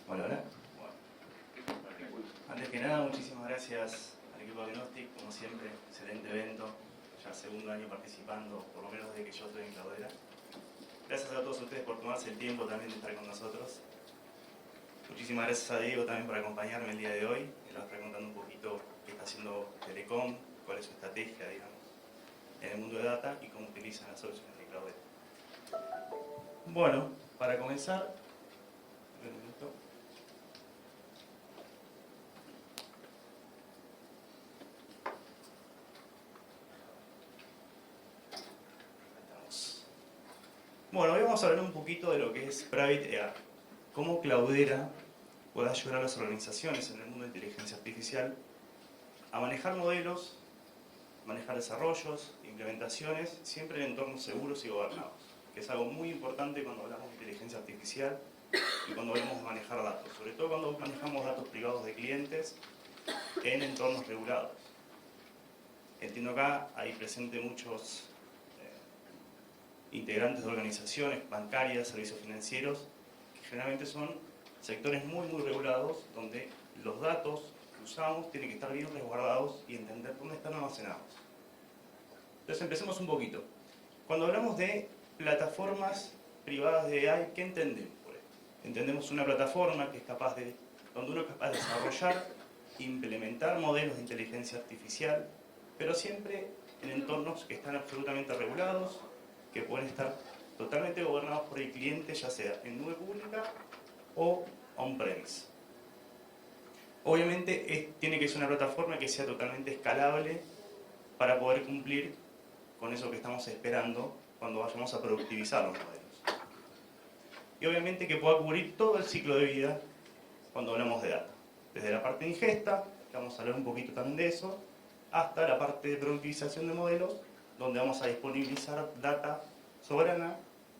Hola, hola. Bueno, antes que nada, muchísimas gracias al equipo de Agnostic, como siempre, excelente evento, ya segundo año participando, por lo menos desde que yo estoy en Cloudera. Gracias a todos ustedes por tomarse el tiempo también de estar con nosotros. Muchísimas gracias a Diego también por acompañarme el día de hoy, que nos va a estar contando un poquito qué está haciendo Telecom, cuál es su estrategia, digamos, en el mundo de data y cómo utilizan las soluciones de Cloudera. Bueno, para comenzar, un minuto. Bueno, hoy vamos a hablar un poquito de lo que es Private AI. Cómo Cloudera puede ayudar a las organizaciones en el mundo de inteligencia artificial a manejar modelos, manejar desarrollos, implementaciones, siempre en entornos seguros y gobernados, que es algo muy importante cuando hablamos de inteligencia artificial y cuando hablamos de manejar datos, sobre todo cuando manejamos datos privados de clientes en entornos regulados. Entiendo acá, hay presente muchos integrantes de organizaciones bancarias, servicios financieros, que generalmente son sectores muy regulados, donde los datos que usamos tienen que estar bien resguardados y entender dónde están almacenados. Entonces empecemos un poquito. Cuando hablamos de plataformas privadas de AI, ¿qué entendemos por esto? Entendemos una plataforma que es capaz de, donde uno es capaz de desarrollar, implementar modelos de inteligencia artificial, pero siempre en entornos que están absolutamente regulados, que pueden estar totalmente gobernados por el cliente, ya sea en nube pública o on-premise. Obviamente tiene que ser una plataforma que sea totalmente escalable para poder cumplir con eso que estamos esperando cuando vayamos a productivizar los modelos. Y obviamente que pueda cubrir todo el ciclo de vida cuando hablamos de data. Desde la parte de ingesta, que vamos a hablar un poquito también de eso, hasta la parte de productivización de modelos, donde vamos a disponibilizar data soberana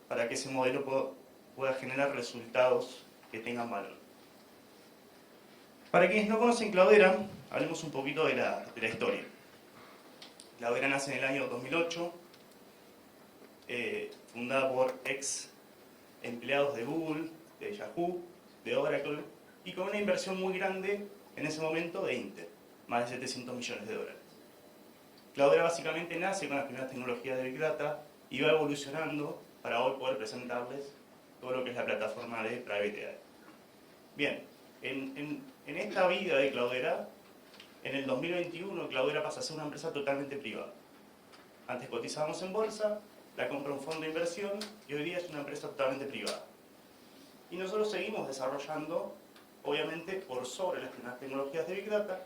para que ese modelo pueda generar resultados que tengan valor. Para quienes no conocen Cloudera, hablemos un poquito de la historia. Cloudera nace en el año 2008, fundada por ex empleados de Google, de Yahoo, de Oracle, y con una inversión muy grande en ese momento de Intel, más de 700 millones de dólares. Cloudera básicamente nace con las primeras tecnologías de Big Data y va evolucionando para hoy poder presentarles todo lo que es la plataforma de Private AI. Bien, en esta vida de Cloudera, en el 2021 Cloudera pasa a ser una empresa totalmente privada. Antes cotizábamos en bolsa, la compra un fondo de inversión y hoy día es una empresa totalmente privada. Y nosotros seguimos desarrollando, obviamente por sobre las primeras tecnologías de Big Data,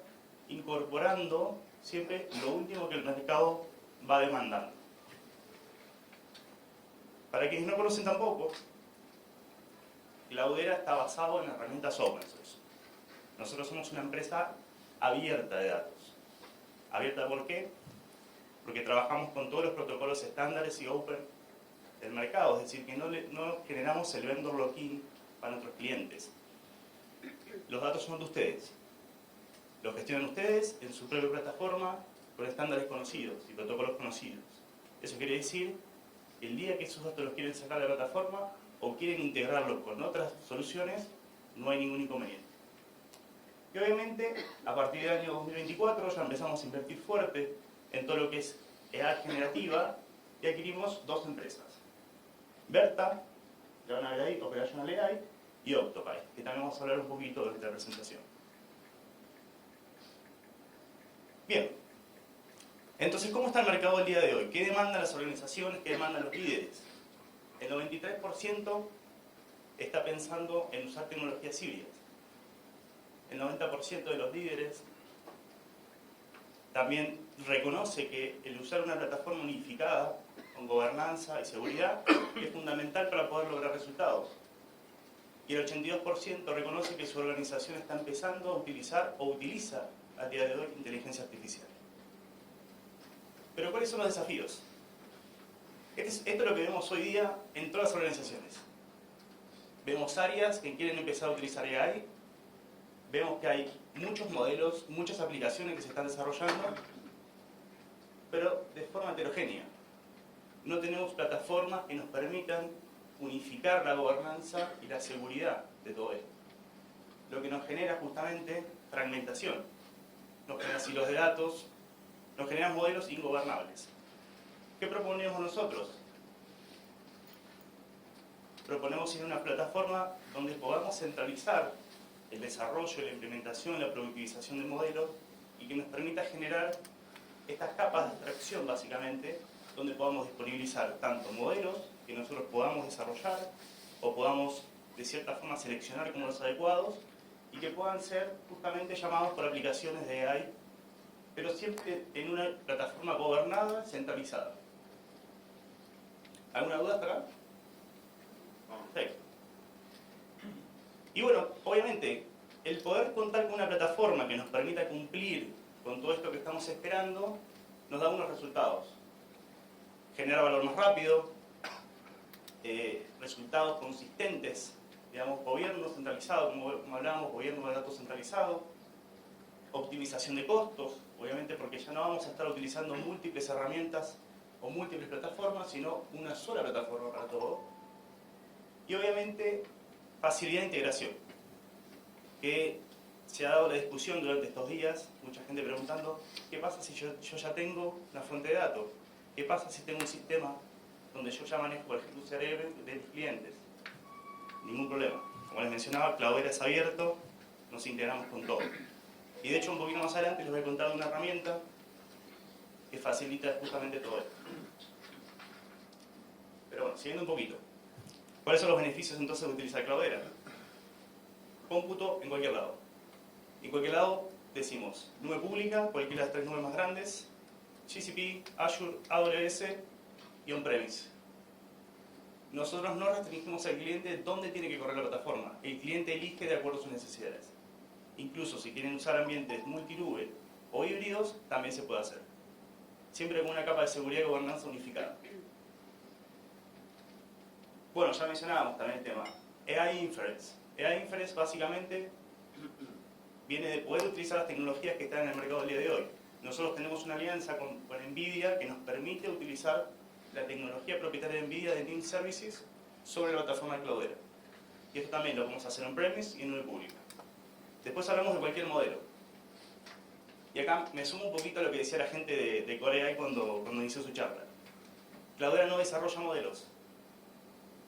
incorporando siempre lo último que el mercado va demandando. Para quienes no conocen tampoco, Cloudera está basado en herramientas open source. Nosotros somos una empresa abierta de datos. ¿Abierta por qué? Porque trabajamos con todos los protocolos estándares y open del mercado, es decir, que no generamos el vendor lock-in para nuestros clientes. Los datos son de ustedes. Los gestionan ustedes en su propia plataforma con estándares conocidos y protocolos conocidos. Eso quiere decir que el día que esos datos los quieren sacar de la plataforma o quieren integrarlos con otras soluciones, no hay ningún inconveniente. Y obviamente, a partir del año 2024 ya empezamos a invertir fuerte en todo lo que es AI generativa y adquirimos dos empresas. Verta, que van a ver ahí, Operational AI, y Octopi, que también vamos a hablar un poquito de esta presentación. Bien, entonces, ¿cómo está el mercado el día de hoy? ¿Qué demandan las organizaciones? ¿Qué demandan los líderes? El 93% está pensando en usar tecnologías híbridas. El 90% de los líderes también reconoce que el usar una plataforma unificada con gobernanza y seguridad es fundamental para poder lograr resultados. Y el 82% reconoce que su organización está empezando a utilizar o utiliza a día de hoy inteligencia artificial. Pero ¿cuáles son los desafíos? Esto es lo que vemos hoy día en todas las organizaciones. Vemos áreas que quieren empezar a utilizar AI, vemos que hay muchos modelos, muchas aplicaciones que se están desarrollando, pero de forma heterogénea. No tenemos plataformas que nos permitan unificar la gobernanza y la seguridad de todo esto. lo que nos genera justamente fragmentación. Nos genera silos de datos, nos genera modelos ingobernables. ¿Qué proponemos nosotros? Proponemos ir a una plataforma donde podamos centralizar el desarrollo, la implementación, la productivización del modelo y que nos permita generar estas capas de abstracción, básicamente, donde podamos disponibilizar tanto modelos que nosotros podamos desarrollar o podamos, de cierta forma, seleccionar como los adecuados y que puedan ser justamente llamados por aplicaciones de AI, pero siempre en una plataforma gobernada, centralizada. ¿Alguna duda hasta acá? Perfecto. Y bueno, obviamente, el poder contar con una plataforma que nos permita cumplir con todo esto que estamos esperando, nos da unos resultados. Genera valor más rápido, resultados consistentes, digamos, gobierno centralizado, como hablábamos, gobierno de datos centralizado, optimización de costos, obviamente porque ya no vamos a estar utilizando múltiples herramientas o múltiples plataformas, sino una sola plataforma para todo. Y obviamente facilidad de integración, que se ha dado la discusión durante estos días, mucha gente preguntando, ¿qué pasa si yo ya tengo una fuente de datos? ¿Qué pasa si tengo un sistema donde yo ya manejo, por ejemplo, un CRM de mis clientes? Ningún problema. Como les mencionaba, Cloudera es abierto, nos integramos con todo. Y de hecho, un poquito más adelante les voy a contar de una herramienta que facilita justamente todo esto. Pero bueno, siguiendo un poquito. ¿Cuáles son los beneficios entonces de utilizar Cloudera? Cómputo en cualquier lado. En cualquier lado decimos nube pública, cualquiera de las tres nubes más grandes, GCP, Azure, AWS y on-premise. Nosotros no restringimos al cliente dónde tiene que correr la plataforma. El cliente elige de acuerdo a sus necesidades. Incluso si quieren usar ambientes multinube o híbridos, también se puede hacer. Siempre con una capa de seguridad y gobernanza unificada. Bueno, ya mencionábamos también el tema. AI Inference. AI Inference básicamente viene de poder utilizar las tecnologías que están en el mercado del día de hoy. Nosotros tenemos una alianza con NVIDIA que nos permite utilizar la tecnología propietaria de NVIDIA de NIM Services sobre la plataforma de Cloudera. Y esto también lo vamos a hacer on-premise y en nube pública. Después hablamos de cualquier modelo. Y acá me sumo un poquito a lo que decía la gente de Core AI cuando inició su charla. Cloudera no desarrolla modelos.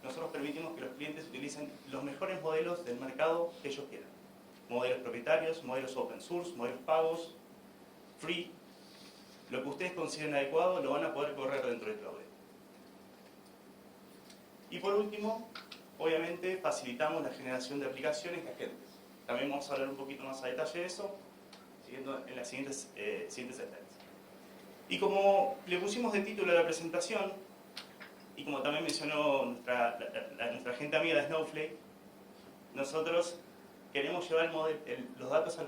Nosotros permitimos que los clientes utilicen los mejores modelos del mercado que ellos quieran. Modelos propietarios, modelos open source, modelos pagos, free. Lo que ustedes consideren adecuado lo van a poder correr dentro de Cloudera. Y por último, obviamente facilitamos la generación de aplicaciones y agentes. También vamos a hablar un poquito más a detalle de eso, siguiendo en las siguientes slides. Y como le pusimos de título a la presentación, y como también mencionó nuestra gente amiga de Snowflake, nosotros queremos llevar los datos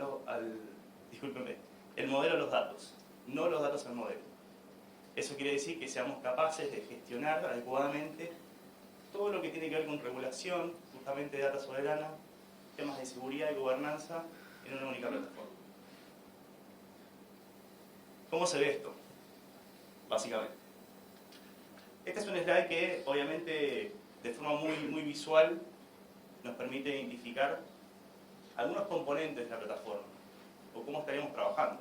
el modelo a los datos, no los datos al modelo. Eso quiere decir que seamos capaces de gestionar adecuadamente todo lo que tiene que ver con regulación, justamente de data soberana, temas de seguridad y gobernanza en una única plataforma. ¿Cómo se ve esto? Básicamente. Este es un slide que, obviamente, de forma muy visual, nos permite identificar algunos componentes de la plataforma, o cómo estaríamos trabajando.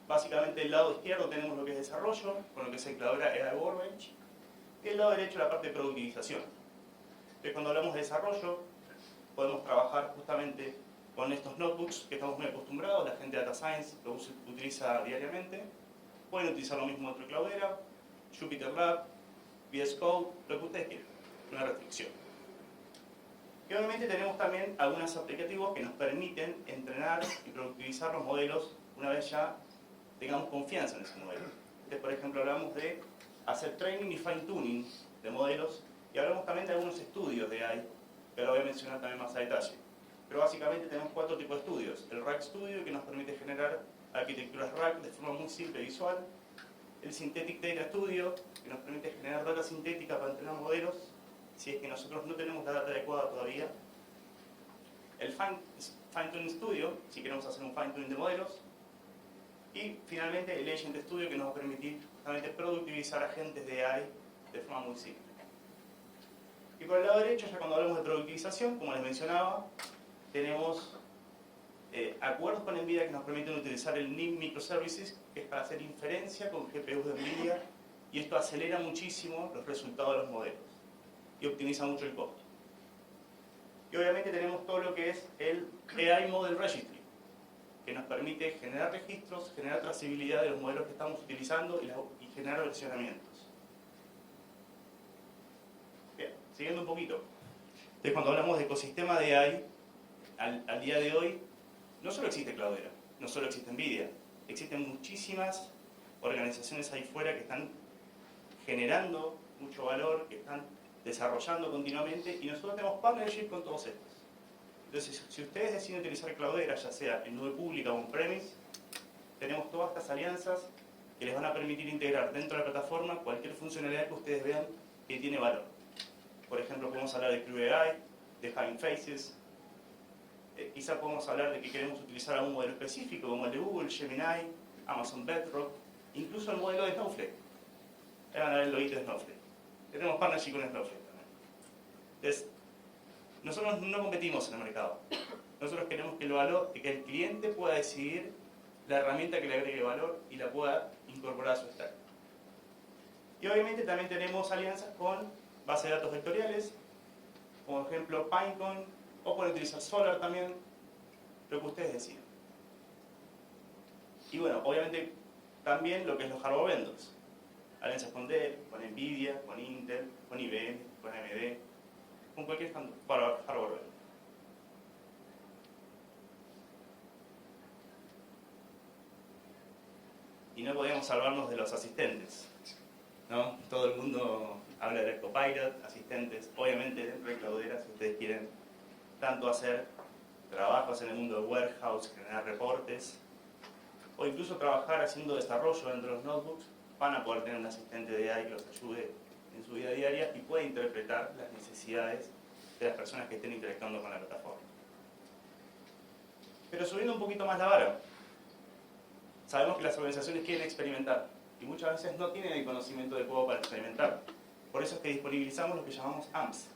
Básicamente, del lado izquierdo tenemos lo que es desarrollo, con lo que se Cloudera AI Workbench, y del lado derecho la parte de productivización. Entonces, cuando hablamos de desarrollo, podemos trabajar justamente con estos notebooks que estamos muy acostumbrados, la gente de Data Science lo utiliza diariamente. Pueden utilizar lo mismo dentro de Cloudera, JupyterLab, VS Code, lo que ustedes quieran, una restricción. Y obviamente tenemos también algunos aplicativos que nos permiten entrenar y productivizar los modelos una vez ya tengamos confianza en ese modelo. Entonces, por ejemplo, hablamos de hacer training y fine tuning de modelos y hablamos también de algunos estudios de AI, que lo voy a mencionar también más a detalle. Pero básicamente tenemos 4 tipos de estudios. El RAG Studio, que nos permite generar arquitecturas RAG de forma muy simple y visual. El Synthetic Data Studio, que nos permite generar data sintética para entrenar modelos, si es que nosotros no tenemos la data adecuada todavía. El Fine Tuning Studio, si queremos hacer un fine tuning de modelos. Y finalmente el Agent Studio, que nos va a permitir justamente productivizar agentes de AI de forma muy simple. Y por el lado derecho, ya cuando hablamos de productivización, como les mencionaba, tenemos acuerdos con NVIDIA que nos permiten utilizar el NIM Microservices, que es para hacer inferencia con GPUs de NVIDIA, y esto acelera muchísimo los resultados de los modelos y optimiza mucho el costo. Y obviamente tenemos todo lo que es el AI Model Registry, que nos permite generar registros, generar trazabilidad de los modelos que estamos utilizando y generar versionamientos. Bien, siguiendo un poquito. Entonces, cuando hablamos de ecosistema de AI, al día de hoy, no solo existe Cloudera, no solo existe NVIDIA, existen muchísimas organizaciones ahí fuera que están generando mucho valor, que están desarrollando continuamente, y nosotros tenemos partnership con todos estos. Entonces, si ustedes deciden utilizar Cloudera, ya sea en nube pública o on-premise, tenemos todas estas alianzas que les van a permitir integrar dentro de la plataforma cualquier funcionalidad que ustedes vean que tiene valor. Por ejemplo, podemos hablar de Crew AI, de Hugging Faces, quizá podemos hablar de que queremos utilizar algún modelo específico, como el de Google, Gemini, Amazon Bedrock, incluso el modelo de Snowflake. Ahí van a ver el loguito de Snowflake. Tenemos partnership con Snowflake también. Entonces, nosotros no competimos en el mercado. Nosotros queremos que el cliente pueda decidir la herramienta que le agregue valor y la pueda incorporar a su stack. Y obviamente también tenemos alianzas con bases de datos vectoriales, como por ejemplo Pinecone, o pueden utilizar Solar también, lo que ustedes decidan. Y bueno, obviamente también lo que es los hardware vendors. Alianzas con Dell, con NVIDIA, con Intel, con IBM, con AMD, con cualquier hardware vendor. Y no podíamos salvarnos de los asistentes, ¿no? Todo el mundo habla de Copilot, asistentes. Obviamente dentro de Cloudera, si ustedes quieren tanto hacer trabajos en el mundo de warehouse, generar reportes, o incluso trabajar haciendo desarrollo dentro de los notebooks, van a poder tener un asistente de AI que los ayude en su vida diaria y puede interpretar las necesidades de las personas que estén interactuando con la plataforma. Pero subiendo un poquito más la vara, sabemos que las organizaciones quieren experimentar y muchas veces no tienen el conocimiento adecuado para experimentar. Por eso es que disponibilizamos lo que llamamos AMPs.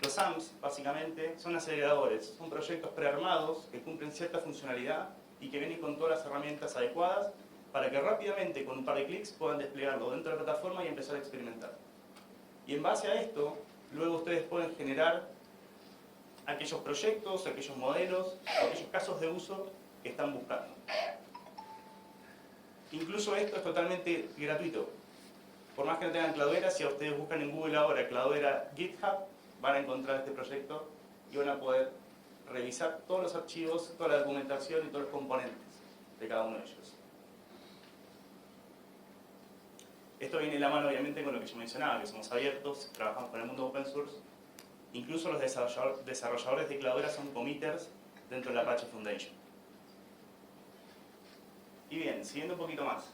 Los AMPs, básicamente, son aceleradores, son proyectos prearmados que cumplen cierta funcionalidad y que vienen con todas las herramientas adecuadas para que rápidamente, con un par de clics, puedan desplegarlo dentro de la plataforma y empezar a experimentar. Y en base a esto, luego ustedes pueden generar aquellos proyectos, aquellos modelos, aquellos casos de uso que están buscando. Incluso esto es totalmente gratuito. Por más que no tengan Cloudera, si ustedes buscan en Google ahora Cloudera GitHub, van a encontrar este proyecto y van a poder revisar todos los archivos, toda la documentación y todos los componentes de cada uno de ellos. Esto viene de la mano, obviamente, con lo que yo mencionaba, que somos abiertos, trabajamos con el mundo open source. Incluso los desarrolladores de Cloudera son committers dentro de la Apache Foundation. Y bien, siguiendo un poquito más.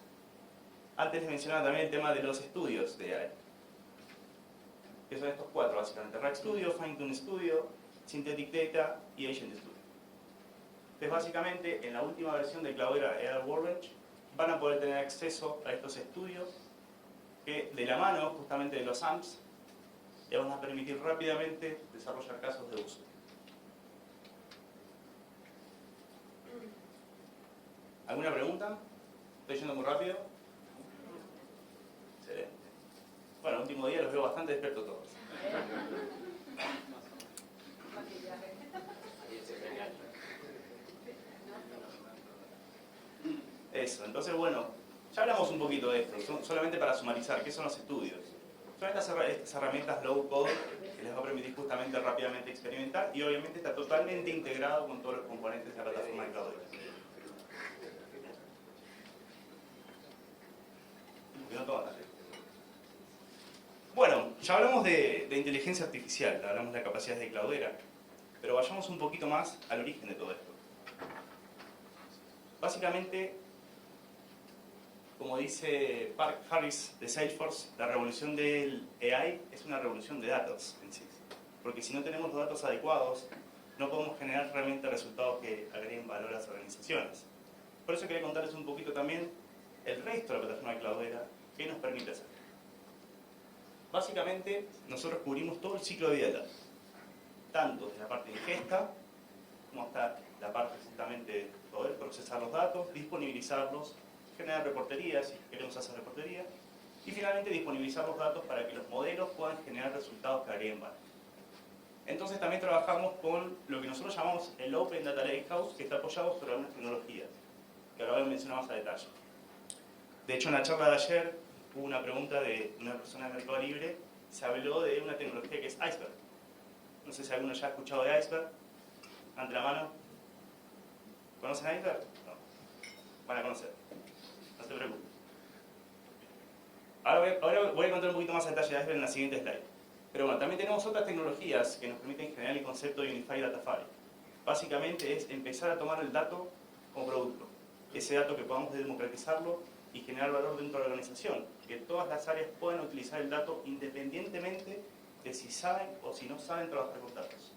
Antes les mencionaba también el tema de los estudios de AI. Que son estos cuatro, básicamente. Rack Studio, Fine-Tune Studio, Synthetic Data y Agent Studio. Entonces, básicamente, en la última versión de Cloudera AI Workbench, van a poder tener acceso a estos estudios que, de la mano justamente de los AMPs, les van a permitir rápidamente desarrollar casos de uso. ¿Alguna pregunta? ¿Estoy yendo muy rápido? Excelente. Bueno, el último día los veo bastante despiertos todos. Eso, entonces bueno, ya hablamos un poquito de esto, solamente para sumarizar, ¿qué son los estudios? Son estas herramientas low code que les va a permitir justamente rápidamente experimentar y obviamente está totalmente integrado con todos los componentes de la plataforma de Cloudera. Bueno, ya hablamos de inteligencia artificial, hablamos de las capacidades de Cloudera, pero vayamos un poquito más al origen de todo esto. Básicamente, como dice Park Harris de Salesforce, la revolución del AI es una revolución de datos en sí. Porque si no tenemos los datos adecuados, no podemos generar realmente resultados que agreguen valor a las organizaciones. Por eso quería contarles un poquito también el resto de la plataforma de Cloudera que nos permite hacer. Básicamente, nosotros cubrimos todo el ciclo de vida del dato, tanto desde la parte de ingesta, como está la parte justamente de poder procesar los datos, disponibilizarlos, generar reporterías si queremos hacer reportería, y finalmente disponibilizar los datos para que los modelos puedan generar resultados que agreguen valor. Entonces también trabajamos con lo que nosotros llamamos el Open Data Lakehouse, que está apoyado sobre algunas tecnologías, que ahora mencionamos a detalle. De hecho, en la charla de ayer hubo una pregunta de una persona de Mercado Libre, se habló de una tecnología que es Iceberg. No sé si alguno ya ha escuchado de Iceberg. Ante la mano. ¿Conocen Iceberg? No. Van a conocer. No se preocupen. Ahora voy a contar un poquito más a detalle de Iceberg en la siguiente slide. Pero bueno, también tenemos otras tecnologías que nos permiten generar el concepto de Unified Data Fabric. Básicamente es empezar a tomar el dato como producto. Ese dato que podamos democratizarlo y generar valor dentro de la organización. Que todas las áreas puedan utilizar el dato independientemente de si saben o si no saben trabajar con datos.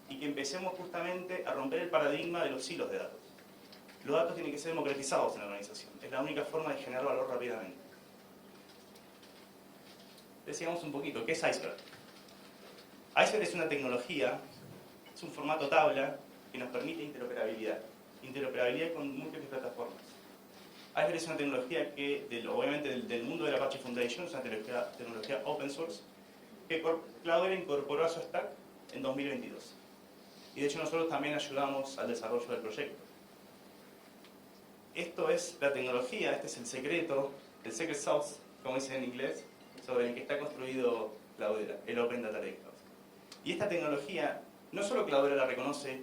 Y que empecemos justamente a romper el paradigma de los silos de datos. Los datos tienen que ser democratizados en la organización. Es la única forma de generar valor rápidamente. Decíamos un poquito, ¿qué es Iceberg? Iceberg es una tecnología, es un formato tabla que nos permite interoperabilidad. Interoperabilidad con múltiples plataformas. Iceberg es una tecnología que, obviamente, del mundo de la Apache Foundation, es una tecnología open source, que Cloudera incorporó a su stack en 2022. Y de hecho nosotros también ayudamos al desarrollo del proyecto. Esto es la tecnología, este es el secreto, el secret sauce, como dicen en inglés, sobre el que está construido Cloudera, el Open Data Lakehouse. Y esta tecnología, no solo Cloudera la reconoce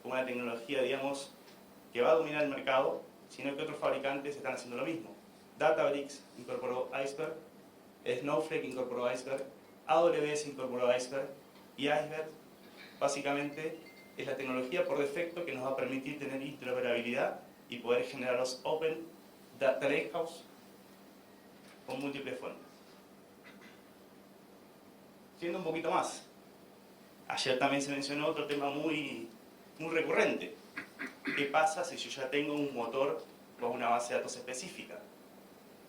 como una tecnología, digamos, que va a dominar el mercado, sino que otros fabricantes están haciendo lo mismo. Databricks incorporó Iceberg, Snowflake incorporó Iceberg, AWS incorporó Iceberg, y Iceberg básicamente es la tecnología por defecto que nos va a permitir tener interoperabilidad y poder generar los Open Data Lakehouse con múltiples fuentes. Siendo un poquito más, ayer también se mencionó otro tema muy recurrente. ¿Qué pasa si yo ya tengo un motor con una base de datos específica?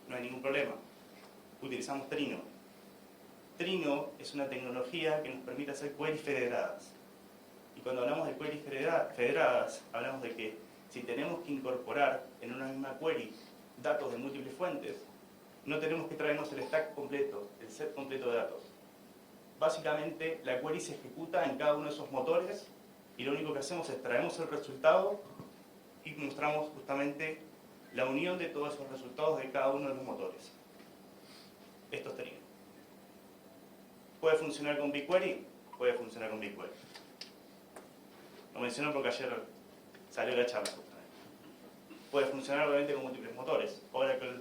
No hay ningún problema. Utilizamos Trino. Trino es una tecnología que nos permite hacer queries federadas. Y cuando hablamos de queries federadas, hablamos de que si tenemos que incorporar en una misma query datos de múltiples fuentes, no tenemos que traernos el stack completo, el set completo de datos. Básicamente, la query se ejecuta en cada uno de esos motores y lo único que hacemos es traemos el resultado y mostramos justamente la unión de todos esos resultados de cada uno de los motores. Esto es Trino. ¿Puede funcionar con BigQuery? Puede funcionar con BigQuery. Lo menciono porque ayer salió la charla justamente. Puede funcionar obviamente con múltiples motores. Oracle,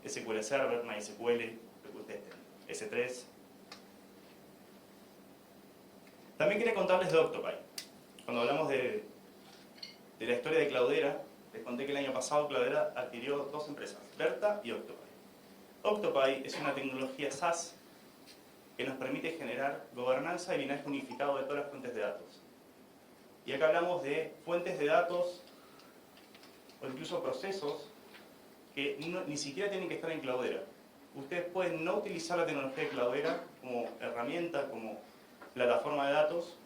SQL Server, MySQL, lo que ustedes tengan. S3. También quería contarles de Octopi. Cuando hablamos de la historia de Cloudera, les conté que el año pasado Cloudera adquirió dos empresas, Berta y Octopi. Octopi es una tecnología SaaS que nos permite generar gobernanza y linaje unificado de todas las fuentes de datos. Y acá hablamos de fuentes de datos o incluso procesos que ni siquiera tienen que estar en Cloudera. Ustedes pueden no utilizar la tecnología de Cloudera como herramienta, como plataforma de datos,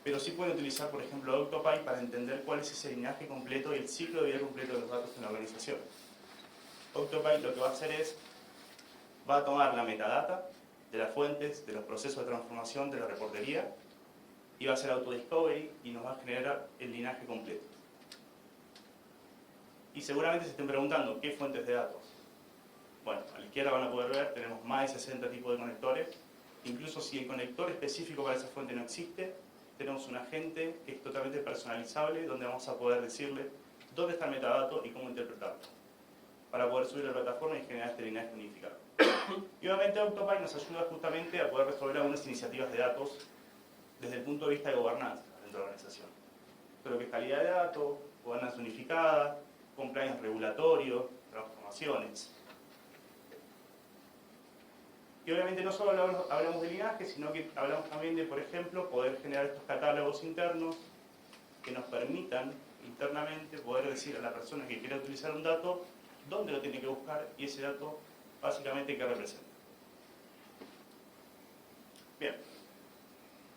pero sí pueden utilizar, por ejemplo, Octopi para entender cuál es ese linaje completo y el ciclo de vida completo de los datos en la organización. Octopi lo que va a hacer es, va a tomar la metadata de las fuentes, de los procesos de transformación, de la reportería, y va a hacer autodiscovery y nos va a generar el linaje completo. Y seguramente se estén preguntando, ¿qué fuentes de datos? Bueno, a la izquierda van a poder ver, tenemos más de 60 tipos de conectores. Incluso si el conector específico para esa fuente no existe, tenemos un agente que es totalmente personalizable, donde vamos a poder decirle dónde está el metadato y cómo interpretarlo, para poder subir a la plataforma y generar este linaje unificado. Y obviamente Octopi nos ayuda justamente a poder resolver algunas iniciativas de datos desde el punto de vista de gobernanza dentro de la organización. Todo lo que es calidad de datos, gobernanza unificada, compliance regulatorio, transformaciones. Y obviamente no solo hablamos de linaje, sino que hablamos también de, por ejemplo, poder generar estos catálogos internos que nos permitan internamente poder decir a la persona que quiera utilizar un dato dónde lo tiene que buscar y ese dato básicamente qué representa. Bien.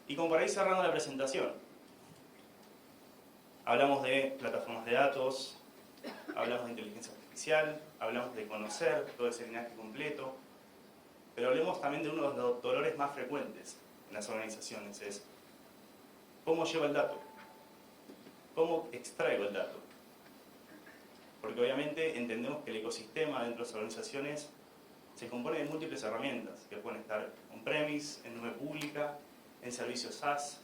Y como para ir cerrando la presentación, Hablamos de plataformas de datos, hablamos de inteligencia artificial, hablamos de conocer todo ese linaje completo, pero hablemos también de uno de los dolores más frecuentes en las organizaciones, es ¿cómo llevo el dato? ¿Cómo extraigo el dato? Porque obviamente entendemos que el ecosistema dentro de las organizaciones se compone de múltiples herramientas que pueden estar on-premise, en nube pública, en servicios SaaS.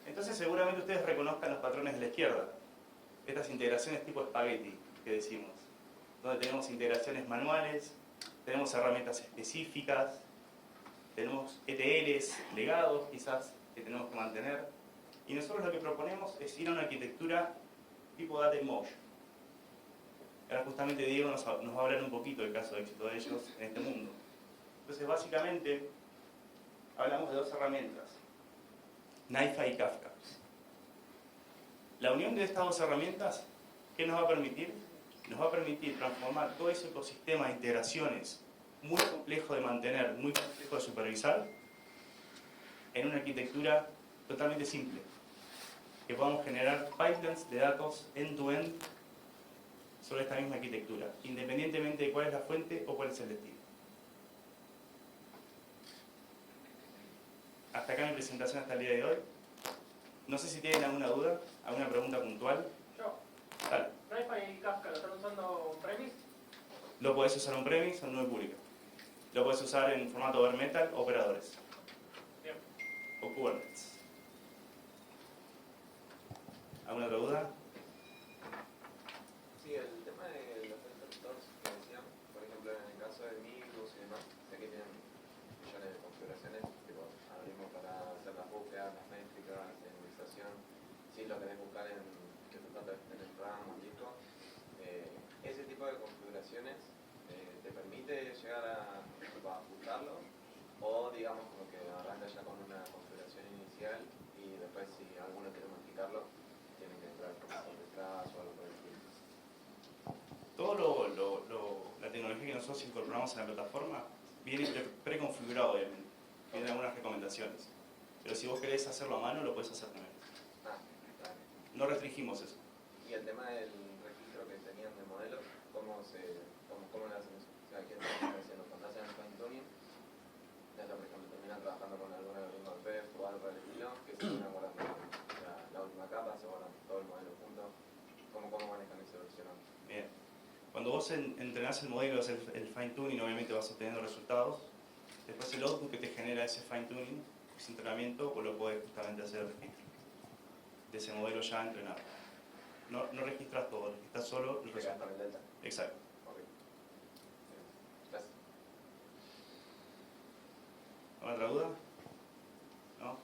Entonces seguramente ustedes reconozcan los patrones de la izquierda, estas integraciones tipo espagueti que decimos, donde tenemos integraciones manuales, tenemos herramientas específicas, tenemos ETLs legados quizás que tenemos que mantener, y nosotros lo que proponemos es ir a una arquitectura tipo Data in Motion. Ahora justamente Diego nos va a hablar un poquito del caso de éxito de ellos en este mundo. Entonces básicamente hablamos de dos herramientas, NiFi y Kafka. La unión de estas dos herramientas, ¿qué nos va a permitir? Nos va a permitir transformar todo ese ecosistema de integraciones muy complejo de mantener, muy complejo de supervisar, en una arquitectura totalmente simple. Que podamos generar pipelines de datos end-to-end sobre esta misma arquitectura, independientemente de cuál es la fuente o cuál es el destino. Hasta acá mi presentación hasta el día de hoy. No sé si tienen alguna duda, alguna pregunta puntual. Yo. Dale. NiFi y Kafka, ¿lo están usando on-premise? Lo podés usar on-premise o en nube pública. Lo podés usar en formato bare metal o operadores. Bien. O Kubernetes. ¿Alguna otra duda? Sí, el tema de los interruptores que decían, por ejemplo, en el caso de Migrus y demás, sé que tienen millones de configuraciones, tipo, abrimos para hacer las búsquedas, las métricas, la memorización, si lo querés buscar en el RAM o en disco, ese tipo de configuraciones te permite llegar a ajustarlo, o digamos como que arranca ya con una configuración inicial y después si alguno quiere modificarlo, tiene que entrar por detrás o algo por el estilo. La tecnología que nosotros incorporamos en la plataforma viene preconfigurado, obviamente. Vienen algunas recomendaciones. Pero si vos querés hacerlo a mano, lo podés hacer también. Ah, vale. No restringimos eso. Y el tema del registro que tenían de modelos, ¿cómo le hacen eso? O sea, ¿qué están haciendo? Cuando hacen el fine tuning, por ejemplo, terminan trabajando con algún algoritmo de PEF o algo por el estilo, que se van guardando la última capa, se guardan todo el modelo junto. ¿Cómo manejan ese versionado? Bien. Cuando vos entrenás el modelo, haces el fine tuning, obviamente vas obteniendo resultados. Después el output que te genera ese fine tuning, ese entrenamiento, o lo podés justamente hacer el registro de ese modelo ya entrenado. No registras todo, registras solo el resultado. Con el delta. Exacto. Ok. Gracias. ¿Alguna otra duda? ¿No?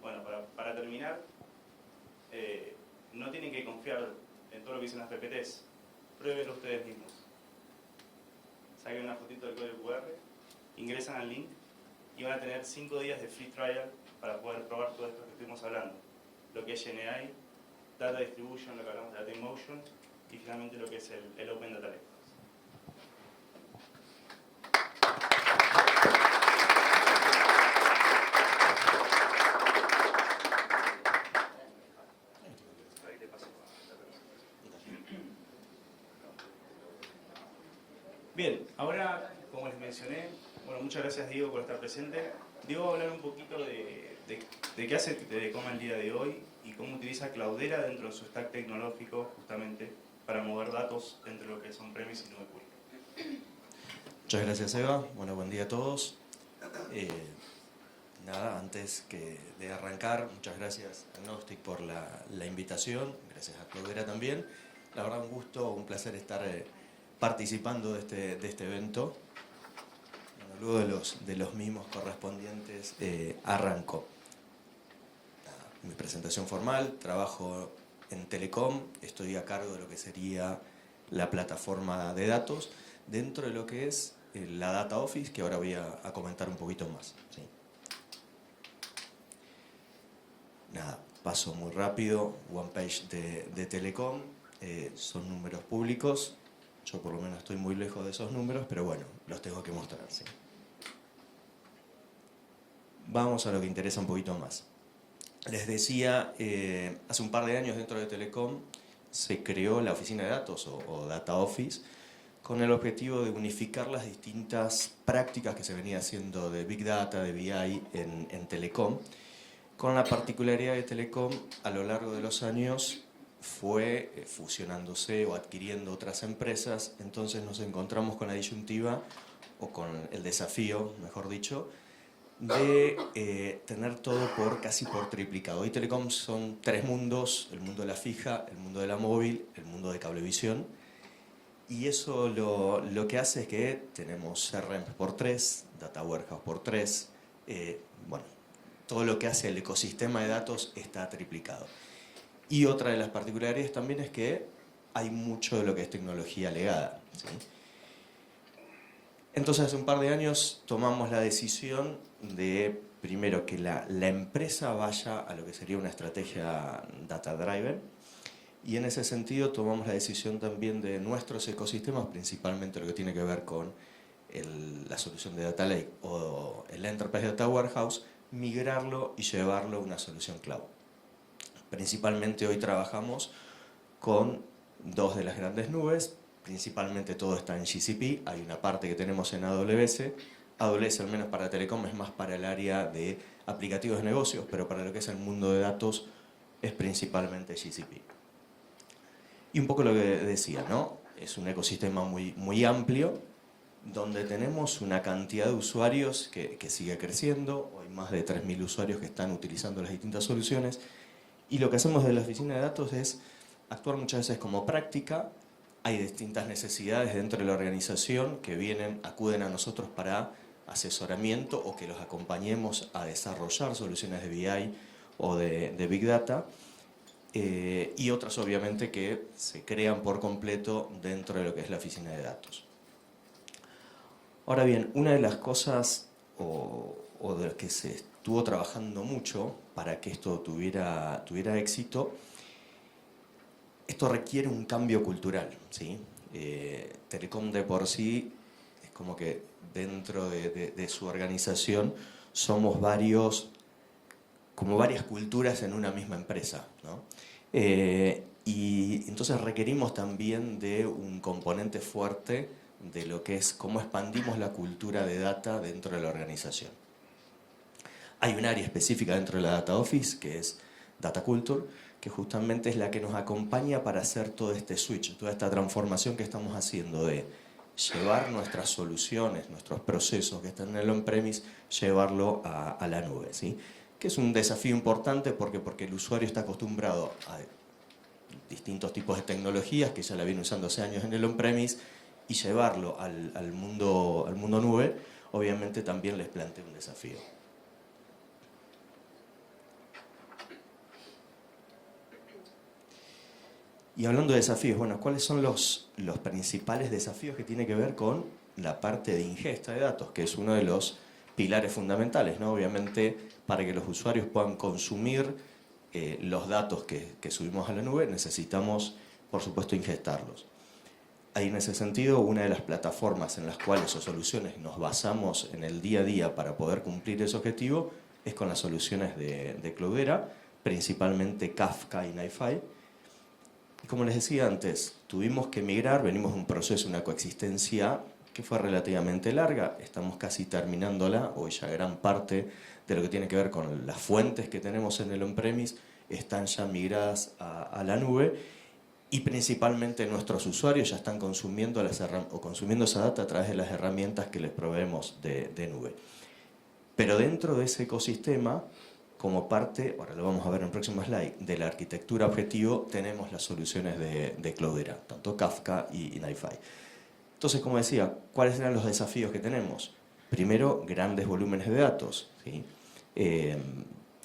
Bueno, para terminar, no tienen que confiar en todo lo que dicen las PPTs. Pruébenlo ustedes mismos. Saquen una fotito del código QR, ingresan al link y van a tener 5 días de free trial para poder probar todo esto que estuvimos hablando. Lo que es GenAI, Data Distribution, lo que hablamos de Data in Motion, y finalmente lo que es el Open Data Lake. Bien, ahora, como les mencioné, bueno, muchas gracias Diego por estar presente. Diego va a hablar un poquito de qué hace Telecom el día de hoy y cómo utiliza Cloudera dentro de su stack tecnológico justamente para mover datos entre lo que son premise y nube pública. Muchas gracias Eva, bueno, buen día a todos. Nada, antes de arrancar, muchas gracias a Gnostic por la invitación, gracias a Cloudera también. La verdad un gusto, un placer estar participando de este evento. Bueno, luego de los mismos correspondientes arranco. Mi presentación formal, trabajo en Telecom, estoy a cargo de lo que sería la plataforma de datos dentro de lo que es la Data Office, que ahora voy a comentar un poquito más. ¿Sí? Nada, paso muy rápido, one page de Telecom, son números públicos, yo por lo menos estoy muy lejos de esos números, pero bueno, los tengo que mostrar. ¿Sí? Vamos a lo que interesa un poquito más. les decía, hace un par de años dentro de Telecom se creó la oficina de datos o Data Office con el objetivo de unificar las distintas prácticas que se venía haciendo de Big Data, de BI en Telecom, con la particularidad de Telecom a lo largo de los años fue fusionándose o adquiriendo otras empresas, entonces nos encontramos con la disyuntiva o con el desafío, mejor dicho, de tener todo casi por triplicado. Hoy Telecom son 3 mundos: el mundo de la fija, el mundo de la móvil, el mundo de cablevisión, y eso lo que hace es que tenemos CRM por 3, Data Warehouse por 3, bueno, todo lo que hace el ecosistema de datos está triplicado. Y otra de las particularidades también es que hay mucho de lo que es tecnología legada, ¿sí? Entonces hace un par de años tomamos la decisión de, primero, que la empresa vaya a lo que sería una estrategia data driven, y en ese sentido tomamos la decisión también de nuestros ecosistemas, principalmente lo que tiene que ver con la solución de Data Lake o el Enterprise Data Warehouse, migrarlo y llevarlo a una solución cloud. Principalmente hoy trabajamos con 2 de las grandes nubes. Principalmente todo está en GCP, hay una parte que tenemos en AWS. AWS, al menos para Telecom, es más para el área de aplicativos de negocios, pero para lo que es el mundo de datos es principalmente GCP. Y un poco lo que decía, ¿no? Es un ecosistema muy amplio, donde tenemos una cantidad de usuarios que sigue creciendo. Hay más de 3.000 usuarios que están utilizando las distintas soluciones. Y lo que hacemos desde la oficina de datos es actuar muchas veces como práctica. Hay distintas necesidades dentro de la organización que acuden a nosotros para asesoramiento o que los acompañemos a desarrollar soluciones de BI o de Big Data, y otras obviamente que se crean por completo dentro de lo que es la oficina de datos. Ahora bien, una de las cosas o de las que se estuvo trabajando mucho para que esto tuviera éxito, esto requiere un cambio cultural, ¿sí? Telecom de por sí es como que dentro de su organización somos varias culturas en una misma empresa, ¿no? Y entonces requerimos también de un componente fuerte de lo que es cómo expandimos la cultura de data dentro de la organización. Hay un área específica dentro de la Data Office que es Data Culture, que justamente es la que nos acompaña para hacer todo este switch, toda esta transformación que estamos haciendo de llevar nuestras soluciones, nuestros procesos que están en el on-premise, llevarlo a la nube, ¿sí? Que es un desafío importante porque el usuario está acostumbrado a distintos tipos de tecnologías que ya la viene usando hace años en el on-premise, y llevarlo al mundo nube obviamente también les plantea un desafío. Y hablando de desafíos, bueno, ¿cuáles son los principales desafíos que tiene que ver con la parte de ingesta de datos? Que es uno de los pilares fundamentales, ¿no? Obviamente, para que los usuarios puedan consumir los datos que subimos a la nube, necesitamos, por supuesto, ingestarlos. Ahí, en ese sentido, una de las plataformas en las cuales o soluciones nos basamos en el día a día para poder cumplir ese objetivo es con las soluciones de Cloudera, principalmente Kafka y NiFi. Y como les decía antes, tuvimos que migrar, venimos de un proceso, una coexistencia que fue relativamente larga, estamos casi terminándola, hoy ya gran parte de lo que tiene que ver con las fuentes que tenemos en el on-premise están ya migradas a la nube, y principalmente nuestros usuarios ya están consumiendo esa data a través de las herramientas que les proveemos de nube. Pero dentro de ese ecosistema, como parte, ahora lo vamos a ver en el próximo slide, de la arquitectura objetivo, tenemos las soluciones de Cloudera, tanto Kafka y NiFi. Entonces, como decía, ¿cuáles eran los desafíos que tenemos? Primero, grandes volúmenes de datos, ¿sí?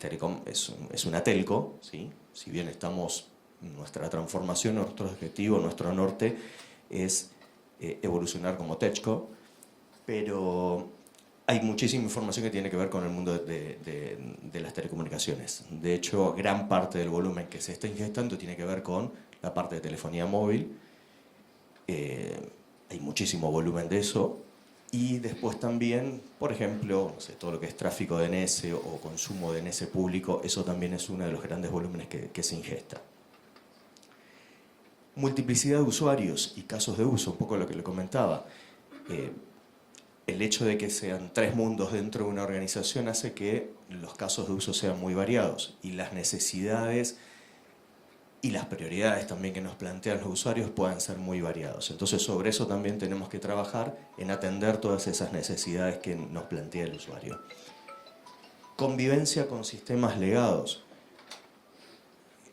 Telecom es una telco, ¿sí? Si bien nuestra transformación, nuestro objetivo, nuestro norte es evolucionar como techco, pero hay muchísima información que tiene que ver con el mundo de las telecomunicaciones. De hecho, gran parte del volumen que se está ingestando tiene que ver con la parte de telefonía móvil. Hay muchísimo volumen de eso. Y después también, por ejemplo, no sé, todo lo que es tráfico de DNS o consumo de DNS público, eso también es uno de los grandes volúmenes que se ingesta. Multiplicidad de usuarios y casos de uso, un poco lo que le comentaba. El hecho de que sean 3 mundos dentro de una organización hace que los casos de uso sean muy variados y las necesidades y las prioridades también que nos plantean los usuarios puedan ser muy variados. Entonces sobre eso también tenemos que trabajar en atender todas esas necesidades que nos plantea el usuario. Convivencia con sistemas legados.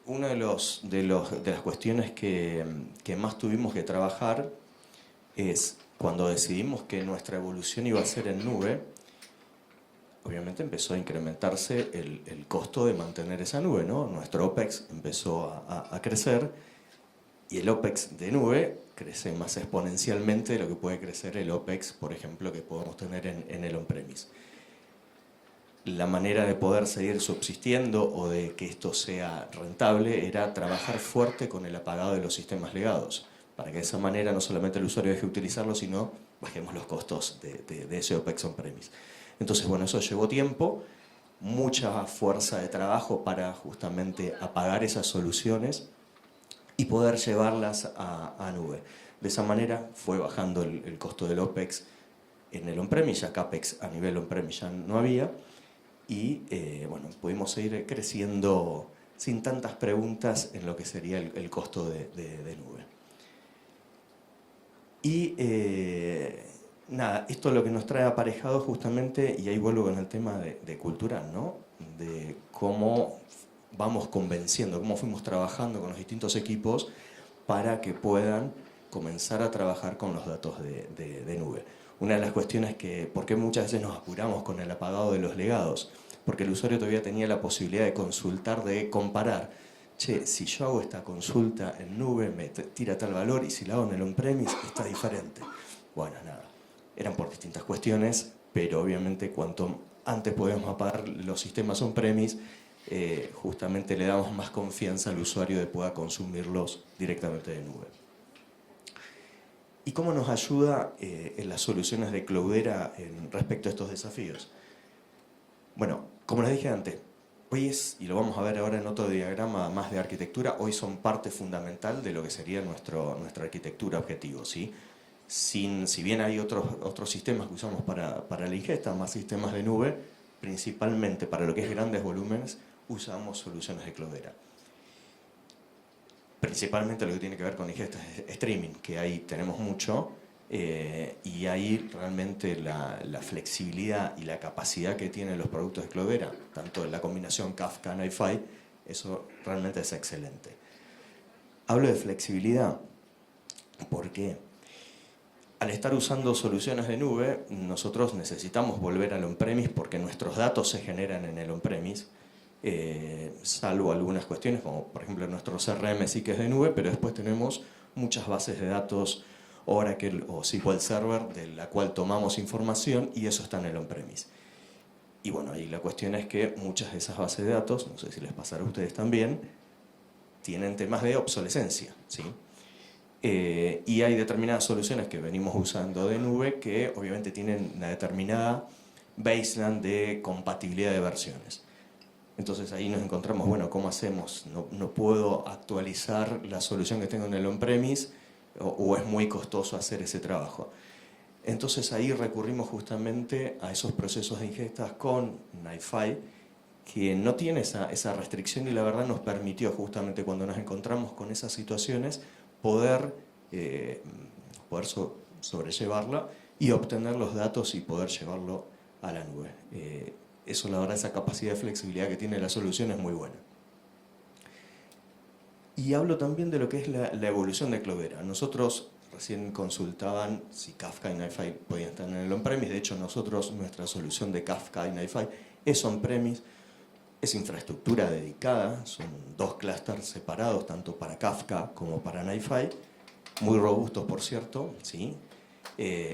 Una de las cuestiones que más tuvimos que trabajar es cuando decidimos que nuestra evolución iba a ser en nube. Obviamente empezó a incrementarse el costo de mantener esa nube, ¿no? Nuestro OPEX empezó a crecer y el OPEX de nube crece más exponencialmente de lo que puede crecer el OPEX, por ejemplo, que podemos tener en el on-premise. La manera de poder seguir subsistiendo o de que esto sea rentable era trabajar fuerte con el apagado de los sistemas legados, para que de esa manera no solamente el usuario deje de utilizarlo, sino bajemos los costos de ese OPEX on-premise. Entonces, bueno, eso llevó tiempo, mucha fuerza de trabajo para justamente apagar esas soluciones y poder llevarlas a nube. De esa manera fue bajando el costo del OPEX en el on-premise, ya CAPEX a nivel on-premise ya no había, y bueno, pudimos seguir creciendo sin tantas preguntas en lo que sería el costo de nube. Y nada, esto lo que nos trae aparejado justamente, y ahí vuelvo con el tema de cultural, ¿no? De cómo vamos convenciendo, cómo fuimos trabajando con los distintos equipos para que puedan comenzar a trabajar con los datos de nube. Una de las cuestiones que, ¿por qué muchas veces nos apuramos con el apagado de los legados? Porque el usuario todavía tenía la posibilidad de consultar, de comparar. Che, si yo hago esta consulta en nube, me tira tal valor, y si la hago en el on-premise, está diferente. Bueno, nada, eran por distintas cuestiones, pero obviamente cuanto antes podemos apagar los sistemas on-premise, justamente le damos más confianza al usuario de poder consumirlos directamente de nube. ¿Y cómo nos ayuda en las soluciones de Cloudera respecto a estos desafíos? Bueno, como les dije antes, hoy es, y lo vamos a ver ahora en otro diagrama más de arquitectura, hoy son parte fundamental de lo que sería nuestra arquitectura objetivo, ¿sí? Si bien hay otros sistemas que usamos para la ingesta, más sistemas de nube, principalmente para lo que es grandes volúmenes, usamos soluciones de Cloudera. Principalmente lo que tiene que ver con ingesta streaming, que ahí tenemos mucho, y ahí realmente la flexibilidad y la capacidad que tienen los productos de Cloudera, tanto en la combinación Kafka-NiFi, eso realmente es excelente. Hablo de flexibilidad porque al estar usando soluciones de nube, nosotros necesitamos volver al on-premise porque nuestros datos se generan en el on-premise, salvo algunas cuestiones, como por ejemplo nuestro CRM sí que es de nube, pero después tenemos muchas bases de datos Oracle o SQL Server de la cual tomamos información y eso está en el on-premise. Y bueno, ahí la cuestión es que muchas de esas bases de datos, no sé si les pasará a ustedes también, tienen temas de obsolescencia, ¿sí? Y hay determinadas soluciones que venimos usando de nube que obviamente tienen una determinada baseline de compatibilidad de versiones. Entonces ahí nos encontramos, bueno, ¿cómo hacemos? No puedo actualizar la solución que tengo en el on-premise o es muy costoso hacer ese trabajo. Entonces ahí recurrimos justamente a esos procesos de ingestas con NiFi, que no tiene esa restricción y la verdad nos permitió justamente cuando nos encontramos con esas situaciones poder sobrellevarla y obtener los datos y poder llevarlo a la nube. Eso la verdad, esa capacidad de flexibilidad que tiene la solución es muy buena. Y hablo también de lo que es la evolución de Cloudera. Nosotros recién consultaban si Kafka y NiFi podían estar en el on-premise. De hecho, nuestra solución de Kafka y NiFi es on-premise, es infraestructura dedicada, son 2 clústeres separados, tanto para Kafka como para NiFi, muy robustos, por cierto, ¿sí?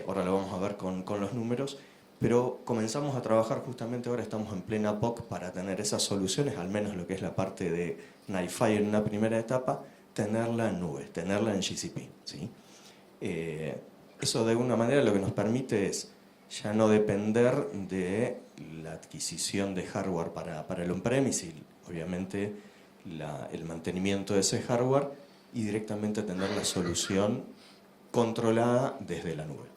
Ahora lo vamos a ver con los números, pero comenzamos a trabajar justamente ahora, estamos en plena POC para tener esas soluciones, al menos lo que es la parte de NiFi en una primera etapa, tenerla en nube, tenerla en GCP, ¿sí? Eso de alguna manera lo que nos permite es ya no depender de la adquisición de hardware para el on-premise y obviamente el mantenimiento de ese hardware y directamente tener la solución controlada desde la nube.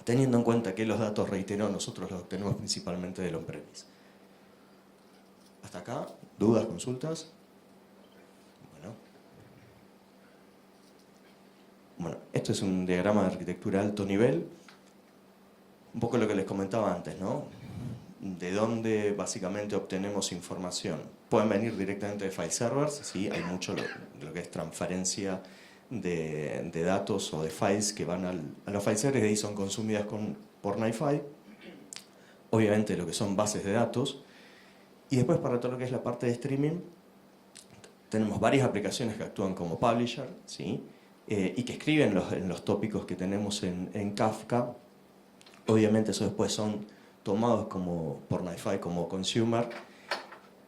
Teniendo en cuenta que los datos, reitero, nosotros los obtenemos principalmente del on-premise. ¿Hasta acá? ¿Dudas, consultas? Bueno, esto es un diagrama de arquitectura alto nivel. Un poco lo que les comentaba antes, ¿no? De dónde básicamente obtenemos información. Pueden venir directamente de file servers, ¿sí? Hay mucho de lo que es transferencia de datos o de files que van a los file servers y de ahí son consumidas por NiFi. Obviamente lo que son bases de datos. Y después para todo lo que es la parte de streaming, tenemos varias aplicaciones que actúan como publisher, ¿sí? Y que escriben en los tópicos que tenemos en Kafka. Obviamente eso después son tomados por NiFi como consumer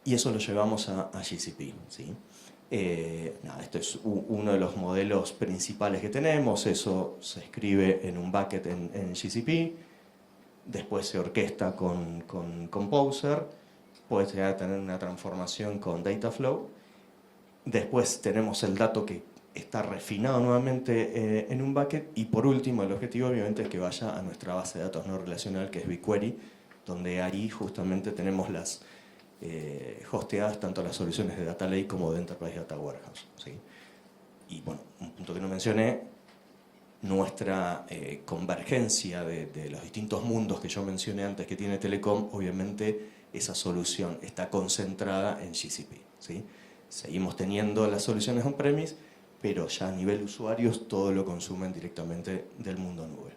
y eso lo llevamos a GCP, ¿sí? Esto es uno de los modelos principales que tenemos. Eso se escribe en un bucket en GCP, después se orquesta con Composer, puede llegar a tener una transformación con Dataflow, después tenemos el dato que está refinado nuevamente en un bucket y por último el objetivo obviamente es que vaya a nuestra base de datos no relacional que es BigQuery, donde ahí justamente tenemos las hosteadas tanto las soluciones de Data Lake como de Enterprise Data Warehouse, ¿sí? Y bueno, un punto que no mencioné, nuestra convergencia de los distintos mundos que yo mencioné antes que tiene Telecom, obviamente esa solución está concentrada en GCP, ¿sí? Seguimos teniendo las soluciones on-premise, pero ya a nivel usuarios todo lo consumen directamente del mundo nube.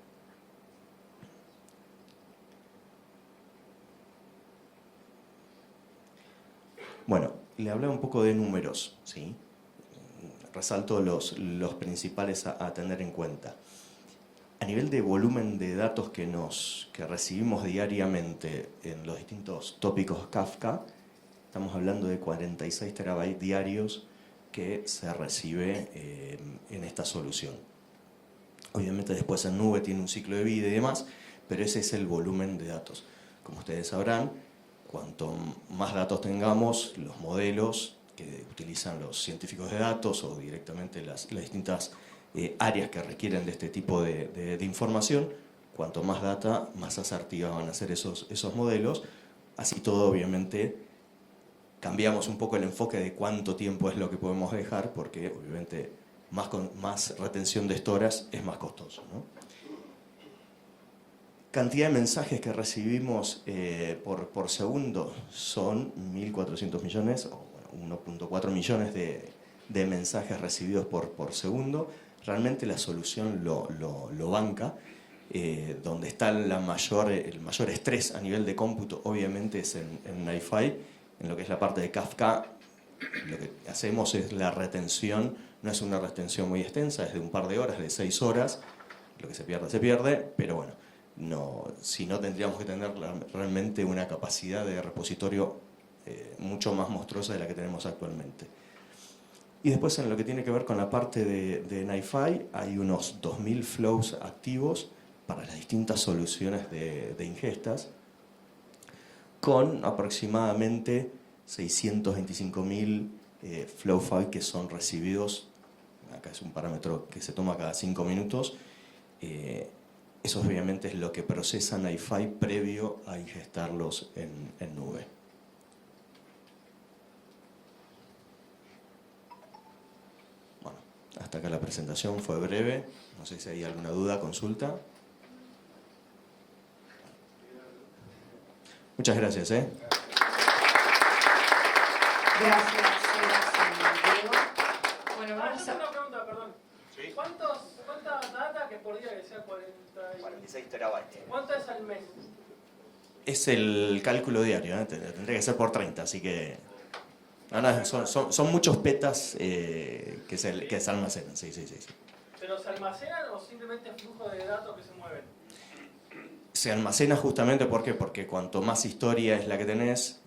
Bueno, le hablé un poco de números, ¿sí? Resalto los principales a tener en cuenta. A nivel de volumen de datos que recibimos diariamente en los distintos tópicos Kafka, estamos hablando de 46 terabytes diarios que se recibe en esta solución. Obviamente después en nube tiene un ciclo de vida y demás, pero ese es el volumen de datos. Como ustedes sabrán, cuanto más datos tengamos, los modelos que utilizan los científicos de datos o directamente las distintas áreas que requieren de este tipo de información, cuanto más data, más asertivas van a ser esos modelos. Así todo, obviamente, cambiamos un poco el enfoque de cuánto tiempo es lo que podemos dejar, porque obviamente más retención de storage es más costoso, ¿no? Cantidad de mensajes que recibimos por segundo son 1.400 millones, o bueno, 1.4 millones de mensajes recibidos por segundo. Realmente la solución lo banca. Donde está el mayor estrés a nivel de cómputo, obviamente, es en NiFi. En lo que es la parte de Kafka, lo que hacemos es la retención, no es una retención muy extensa, es de un par de horas, de 6 horas. Lo que se pierde, pero bueno, si no tendríamos que tener realmente una capacidad de repositorio mucho más monstruosa de la que tenemos actualmente. Y después en lo que tiene que ver con la parte de NiFi, hay unos 2.000 flows activos para las distintas soluciones de ingestas, con aproximadamente 625.000 flow files que son recibidos. Acá es un parámetro que se toma cada 5 minutos. Eso obviamente es lo que procesa NiFi previo a ingestarlos en nube. Bueno, hasta acá la presentación fue breve. No sé si hay alguna duda, consulta. Muchas gracias. Gracias, Diego. Bueno, vamos Yo tengo a... una pregunta, perdón. ¿Sí? ¿Cuánta data que por día que sea 46 terabytes. ¿Cuánto es al mes? Es el cálculo diario, ¿eh? Tendría que ser por 30, así que... son muchos petas que se almacenan, sí. ¿Pero se almacenan o simplemente flujo de datos que se mueven? Se almacena justamente, ¿por qué? Porque cuanto más historia es la que tenés,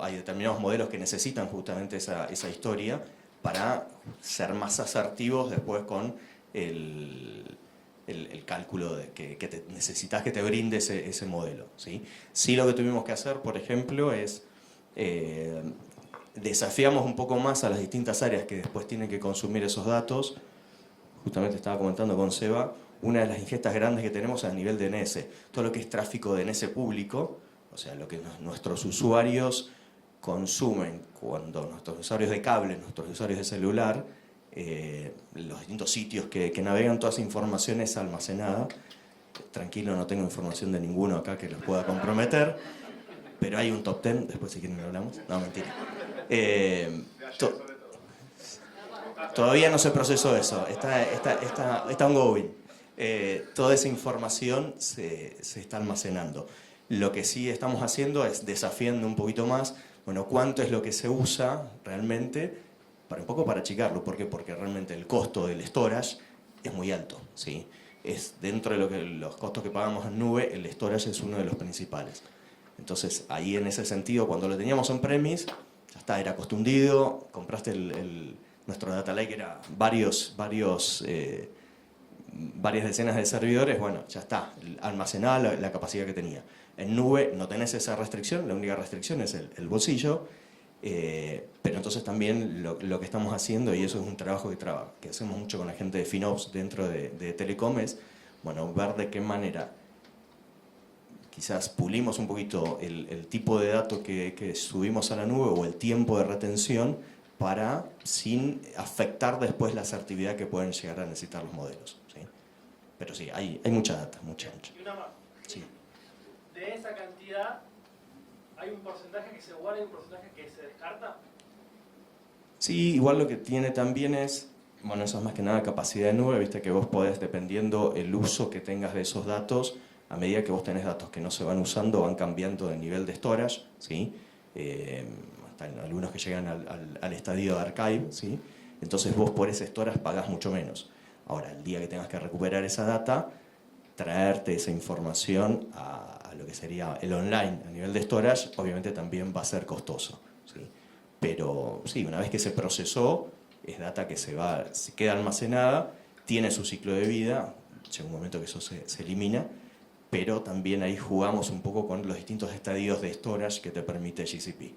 hay determinados modelos que necesitan justamente esa historia para ser más asertivos después con el el cálculo que necesitas que te brinde ese modelo, ¿sí? Sí, lo que tuvimos que hacer, por ejemplo, es desafiamos un poco más a las distintas áreas que después tienen que consumir esos datos. Justamente estaba comentando con Seba, una de las ingestas grandes que tenemos es a nivel de DNS. Todo lo que es tráfico de DNS público, o sea, lo que nuestros usuarios consumen cuando nuestros usuarios de cable, nuestros usuarios de celular, los distintos sitios que navegan, toda esa información es almacenada. Tranquilo, no tengo información de ninguno acá que los pueda comprometer, pero hay un top 10, después si quieren lo hablamos. No, mentira. Todavía no se procesó eso, está ongoing. Toda esa información se está almacenando. Lo que sí estamos haciendo es desafiando un poquito más, bueno, cuánto es lo que se usa realmente, un poco para achicarlo. ¿Por qué? Porque realmente el costo del storage es muy alto, ¿sí? Es dentro de los costos que pagamos en nube, el storage es uno de los principales. Entonces, ahí en ese sentido, cuando lo teníamos on-premise, ya está, era costundido, compraste nuestro data lake, era varias decenas de servidores, bueno, ya está, almacenada la capacidad que tenía. En nube no tenés esa restricción, la única restricción es el bolsillo, pero entonces también lo que estamos haciendo, y eso es un trabajo que hacemos mucho con la gente de FinOps dentro de Telecom, es, bueno, ver de qué manera quizás pulimos un poquito el tipo de datos que subimos a la nube o el tiempo de retención sin afectar después la asertividad que pueden llegar a necesitar los modelos, ¿sí? Pero sí, hay mucha data, mucha. Y una más. Sí. De esa cantidad, ¿hay un porcentaje que se guarda y un porcentaje que se descarta? Sí, igual lo que tiene también es, bueno, eso es más que nada capacidad de nube, viste que vos podés, dependiendo el uso que tengas de esos datos, a medida que vos tenés datos que no se van usando, van cambiando de nivel de storage, ¿sí? Hasta algunos que llegan al estadio de archive, ¿sí? Entonces vos por ese storage pagás mucho menos. Ahora, el día que tengas que recuperar esa data, traerte esa información a lo que sería el online a nivel de storage, obviamente también va a ser costoso, ¿sí? Pero sí, una vez que se procesó, es data que se queda almacenada, tiene su ciclo de vida, llega un momento que eso se elimina, pero también ahí jugamos un poco con los distintos estadios de storage que te permite GCP.